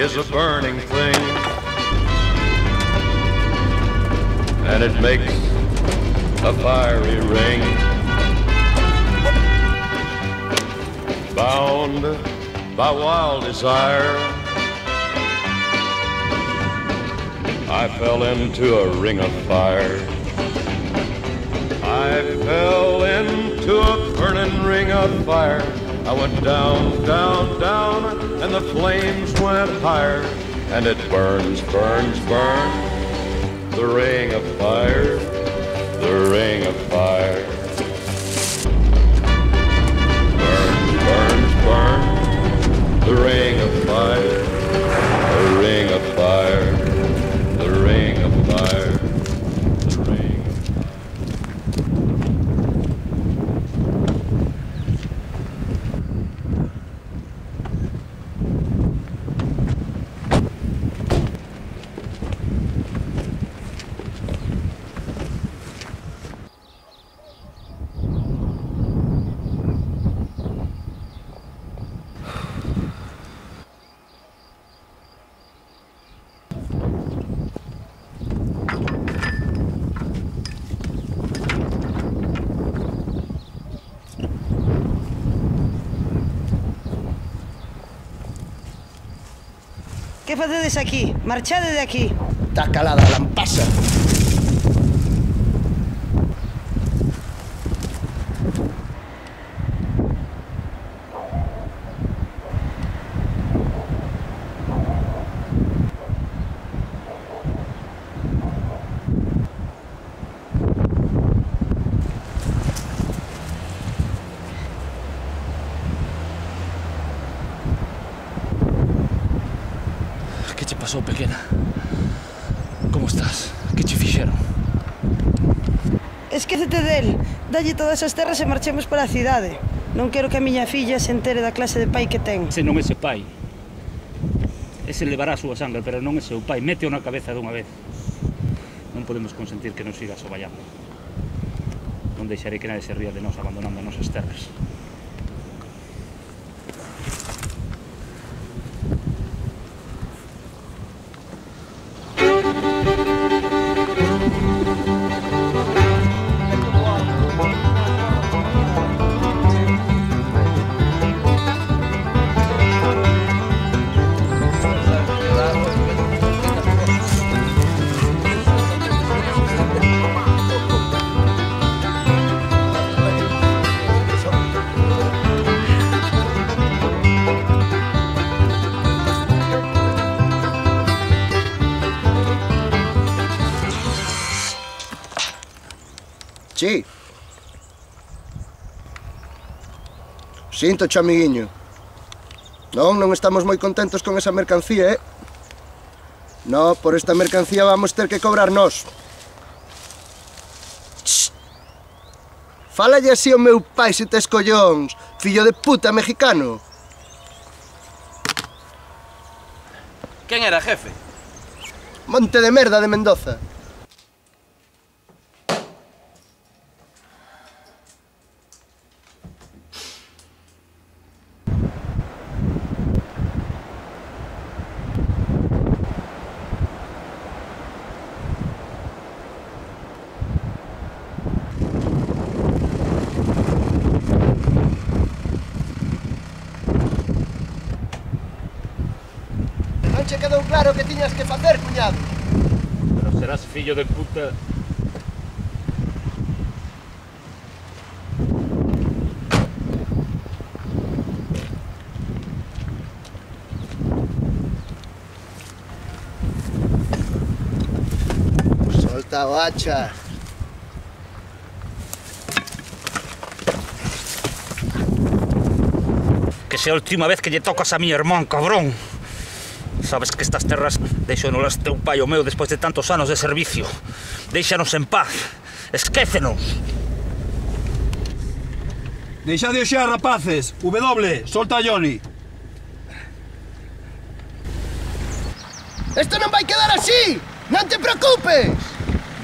is a burning thing, and it makes a fiery ring. Bound by wild desire, I fell into a ring of fire. I fell into a burning ring of fire. I went down, down, down, and the flames went higher. And it burns, burns, burns, the ring of fire, the ring of fire. Burns, burns, burns, the ring of fire, the ring of fire, the ring of fire, the ring. Que facedes aquí? Marchade de aquí. Está calada a lampasa. Que che pasou, pequena? Como estás? Que che fixeron? Esquécete del. Dalle todas as terras e marchemos para a cidade. Non quero que a miña filla se entere da clase de pai que ten. Ese non é seu pai. Ese levará a súa sangre, pero non é seu pai. Méteo na cabeza dunha vez. Non podemos consentir que nos siga soballando. Non deixarei que nadie se ría de nós abandonando as nosas terras. Sí. Sinto, amiguiño. Non estamos moi contentos con esa mercancía, No, por esta mercancía vamos ter que cobrar nós. Fálalle así ao meu pai se tes collóns, fillo de puta mexicano. Quen era, jefe? Monte de merda de Mendoza. Non che quedou claro que tiñas que facer, cuñado? Pero serás fillo de puta. Solta o hacha. Que sea a última vez que lle tocas a mi irmán, cabrón. Sabes que estas terras deixonolas teu pai o meu despois de tantos anos de servicio. Deixanos en paz. Esquécenos. Deixade o xa, rapaces. W, solta a Johnny. Esto non vai quedar así. Non te preocupes.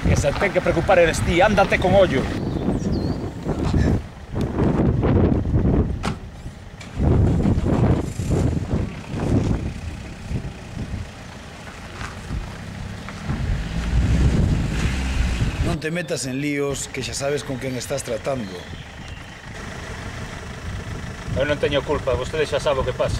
Que se ten que preocupar eres ti. Ándate con ollo. Non te metas en líos que xa sabes con quen estás tratando. Eu non teño culpa, vostede xa sabe o que pasa.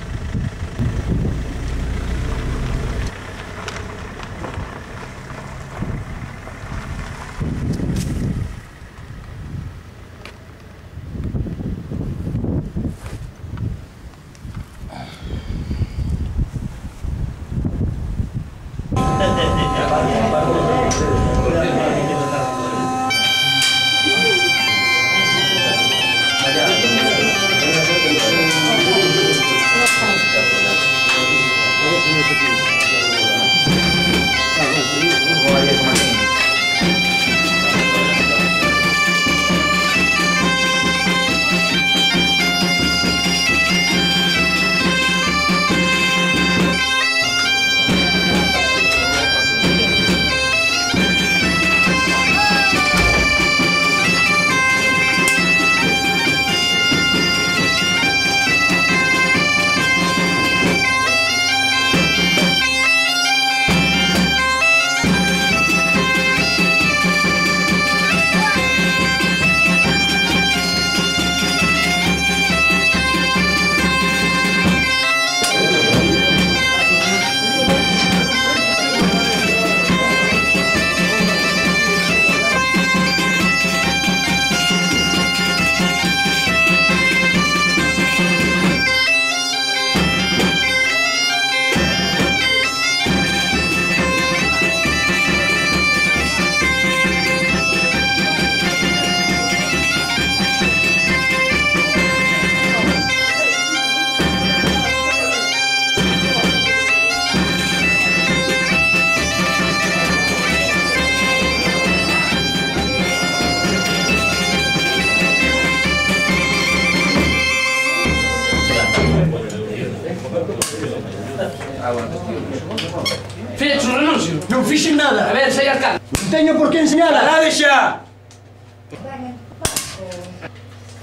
Fecho, renuncio. Non fixen nada. A ver, sei alcalde. Non teño por que enseñala. Parade xa!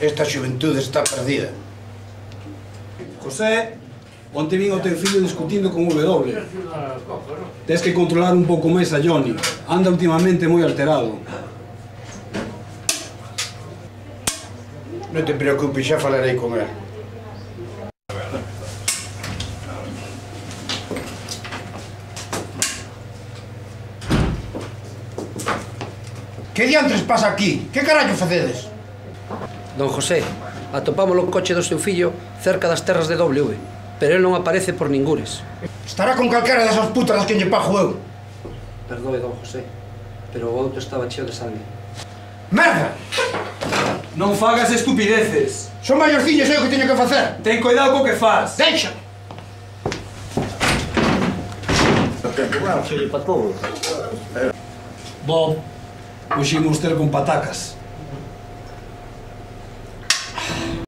Esta xuventude está perdida. José, onte vin o teu fillo discutindo con W. Tens que controlar un pouco máis a Johnny. Anda últimamente moi alterado. Non te preocupes, xa falarei con él. Que diantres pasa aquí? Que carallo facedes? Don José, atopámolo o coche do seu fillo cerca das terras de W, pero el non aparece por ningures. Estará con calquera desas putas das que lle pago eu. Perdoe, don José, pero o auto estaba cheo de sangue. Merda! Non fagas estupideces. Son maiorciños, sei o que teño que facer. Ten cuidado co que faz. Deixa! Bob, puximos ter con patacas.